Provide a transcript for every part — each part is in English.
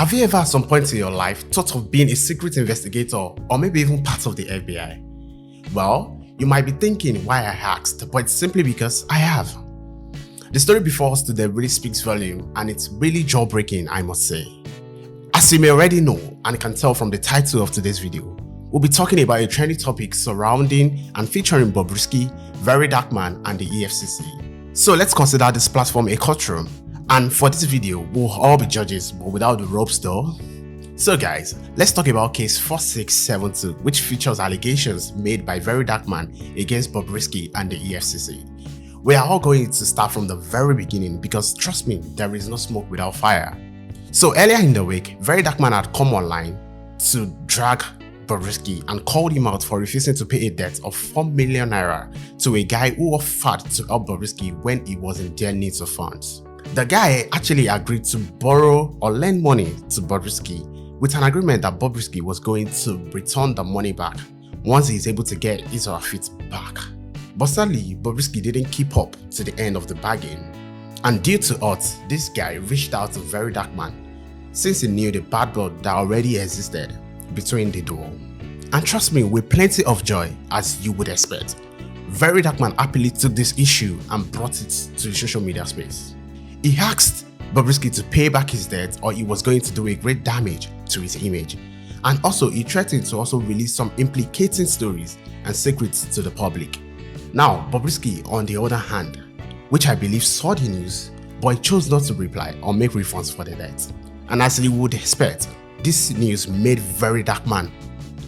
Have you ever at some point in your life thought of being a secret investigator or maybe even part of the FBI? Well, you might be thinking why I asked, but it's simply because I have. The story before us today really speaks volume and it's really jaw-breaking, I must say. As you may already know and can tell from the title of today's video, we'll be talking about a trendy topic surrounding and featuring Bobrisky, VeryDarkMan and the EFCC. So let's consider this platform a courtroom. And for this video, we'll all be judges, but without the ropes though. So guys, let's talk about case 4672, which features allegations made by VeryDarkMan against Bobrisky and the EFCC. We are all going to start from the very beginning because trust me, there is no smoke without fire. So earlier in the week, VeryDarkMan had come online to drag Bobrisky and called him out for refusing to pay a debt of 4 million naira to a guy who offered to help Bobrisky when he was in dire need of funds. The guy actually agreed to borrow or lend money to Bobrisky with an agreement that Bobrisky was going to return the money back once he is able to get his or her feet back. But sadly, Bobrisky didn't keep up to the end of the bargain, and due to odds, this guy reached out to VeryDarkMan since he knew the bad blood that already existed between the duo. And trust me, with plenty of joy, as you would expect, VeryDarkMan happily took this issue and brought it to the social media space. He asked Bobrisky to pay back his debt or he was going to do a great damage to his image. And also he threatened to also release some implicating stories and secrets to the public. Now Bobrisky, on the other hand, which I believe saw the news, but he chose not to reply or make refunds for the debt. And as you would expect, this news made VeryDarkMan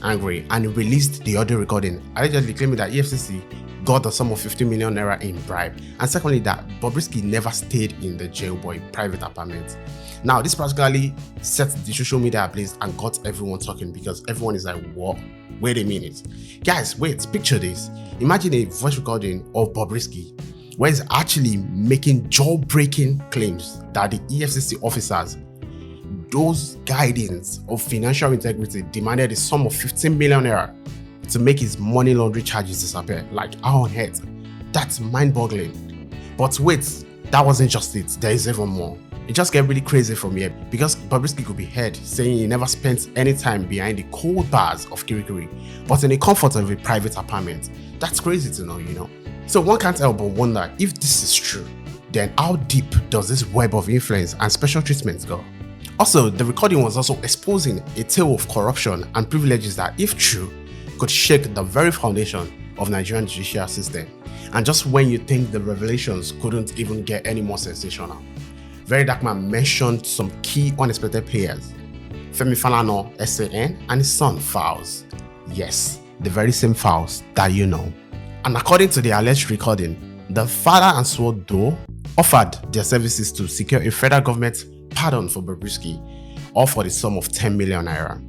angry and he released the audio recording, allegedly claiming that EFCC got the sum of 50 million naira in bribe, and secondly that Bobrisky never stayed in the jailboy private apartment. Now this practically set the social media ablaze and got everyone talking because everyone is like, what? Wait a minute. Guys, wait, picture this. Imagine a voice recording of Bobrisky where he's actually making jaw-breaking claims that the EFCC officers, those guidance of financial integrity, demanded a sum of 15 million naira to make his money laundering charges disappear. Like, how on earth? That's mind-boggling. But wait, that wasn't just it. There is even more. It just gets really crazy from here because Bobrisky could be heard saying he never spent any time behind the cold bars of Kirikiri, but in the comfort of a private apartment. That's crazy to know, you know. So one can't help but wonder, if this is true, then how deep does this web of influence and special treatment go? Also, the recording was also exposing a tale of corruption and privileges that, if true, could shake the very foundation of Nigerian judicial system. And just when you think the revelations couldn't even get any more sensational, VeryDarkMan mentioned some key unexpected players: Femi Falana, SAN, and his son Fowles. Yes, the very same Fowles that you know. And according to the alleged recording, the father and son duo offered their services to secure a federal government pardon for Bobrisky, all for the sum of 10 million naira.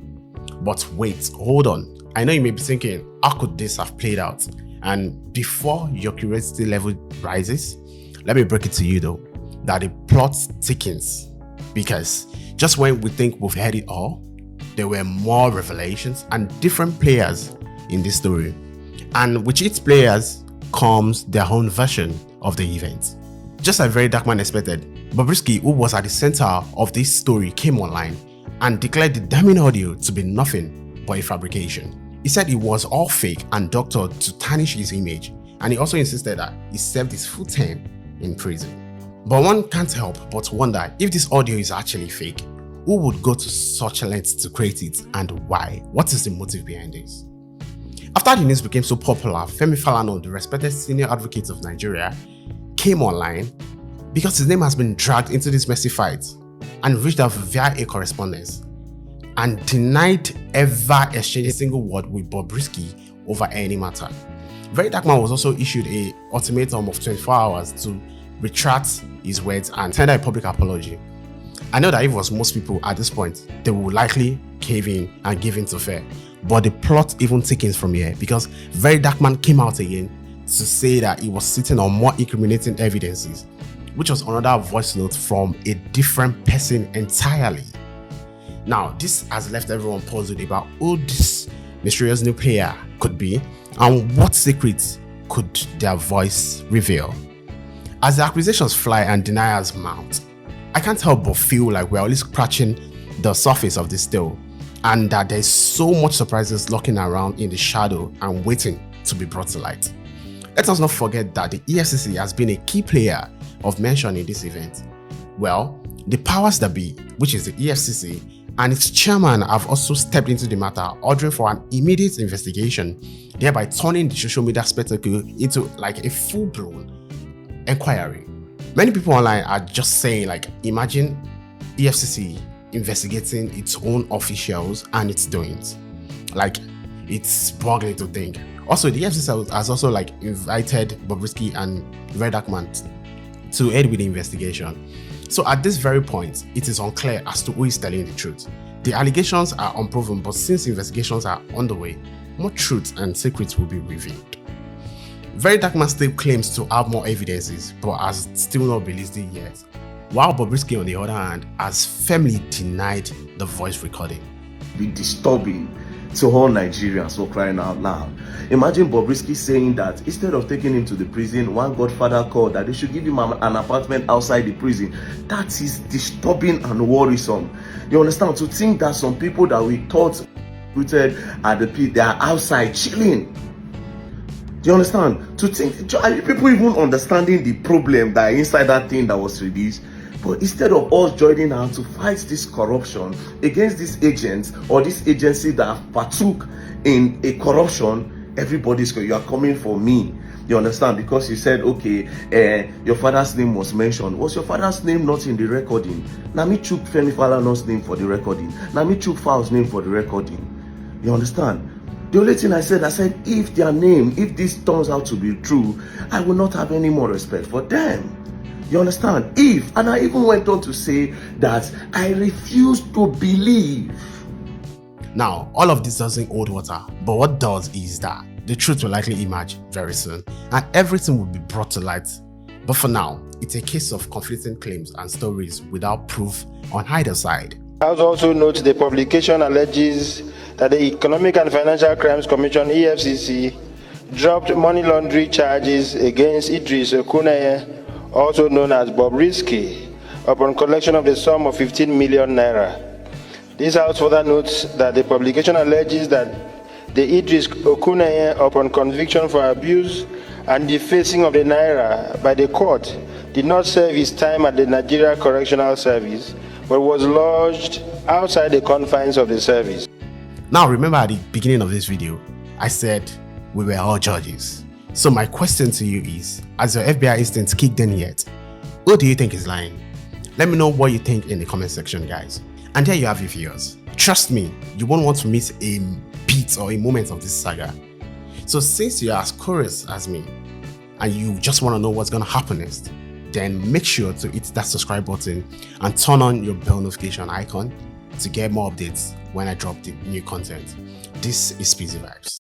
But wait, hold on. I know you may be thinking, how could this have played out? And before your curiosity level rises, let me break it to you though, that the plot thickens. Because just when we think we've heard it all, there were more revelations and different players in this story. And with each players comes their own version of the event. Just like VeryDarkMan expected, Bobrisky, who was at the center of this story, came online and declared the damning audio to be nothing but a fabrication. He said it was all fake and doctored to tarnish his image, and he also insisted that he served his full term in prison. But one can't help but wonder, if this audio is actually fake, who would go to such lengths to create it and why? What is the motive behind this? After the news became so popular, Femi Falana, the respected senior advocate of Nigeria, came online because his name has been dragged into this messy fight and reached out via a correspondence and denied ever exchanging a single word with Bobrisky over any matter. VeryDarkMan was also issued an ultimatum of 24 hours to retract his words and tender a public apology. I know that if it was most people at this point, they would likely cave in and give in to fair. But the plot even thickens from here because VeryDarkMan came out again to say that he was sitting on more incriminating evidences, which was another voice note from a different person entirely. Now, this has left everyone puzzled about who this mysterious new player could be and what secrets could their voice reveal. As the accusations fly and deniers mount, I can't help but feel like we're only scratching the surface of this story, and that there's so much surprises lurking around in the shadow and waiting to be brought to light. Let us not forget that the EFCC has been a key player of mention in this event. Well, the powers that be, which is the EFCC, and its chairman have also stepped into the matter, ordering for an immediate investigation, thereby turning the social media spectacle into like a full-blown inquiry. Many people online are just saying, like, imagine EFCC investigating its own officials and its doings. Like, it's boggling to think. Also, the EFCC has also like invited Bobrisky and VeryDarkMan to aid with the investigation. So at this very point, it is unclear as to who is telling the truth. The allegations are unproven, but since investigations are underway, more truths and secrets will be revealed. VeryDarkMan still claims to have more evidences, but has still not released it yet, while Bobrisky, on the other hand, has firmly denied the voice recording. Be disturbing to all Nigerians for crying out loud. Imagine Bobrisky saying that instead of taking him to the prison, one godfather called that they should give him an apartment outside the prison. That is disturbing and worrisome. You understand? To think that some people that we thought rooted at the pit, they are outside chilling. Do you understand? To think, are you people even understanding the problem that inside that thing that was released? But instead of us joining hands to fight this corruption against these agents or this agency that partook in a corruption, everybody's going, you are coming for me. You understand? Because you said, okay, your father's name was mentioned. Was your father's name not in the recording? Nami Chuk Femi Falana's name for the recording. Nami Chuk Fal's name for the recording. You understand? The only thing I said, if their name, if this turns out to be true, I will not have any more respect for them. You understand? And I even went on to say that I refuse to believe. Now, all of this doesn't hold water, but what does is that the truth will likely emerge very soon, and everything will be brought to light. But for now, it's a case of conflicting claims and stories without proof on either side. I also note the publication alleges that the Economic and Financial Crimes Commission (EFCC) dropped money laundering charges against Idris Okuneye, also known as Bobrisky, upon collection of the sum of 15 million naira. This house further notes that the publication alleges that the Idris Okuneye, upon conviction for abuse and defacing of the naira by the court, did not serve his time at the Nigeria Correctional Service, but was lodged outside the confines of the service. Now, remember at the beginning of this video, I said we were all judges. So my question to you is, has your FBI instinct kicked in yet? Who do you think is lying? Let me know what you think in the comment section, guys. And there you have your viewers. Trust me, you won't want to miss a beat or a moment of this saga. So since you are as curious as me, and you just want to know what's going to happen next, then make sure to hit that subscribe button and turn on your bell notification icon to get more updates when I drop the new content. This is Speezy Vibes.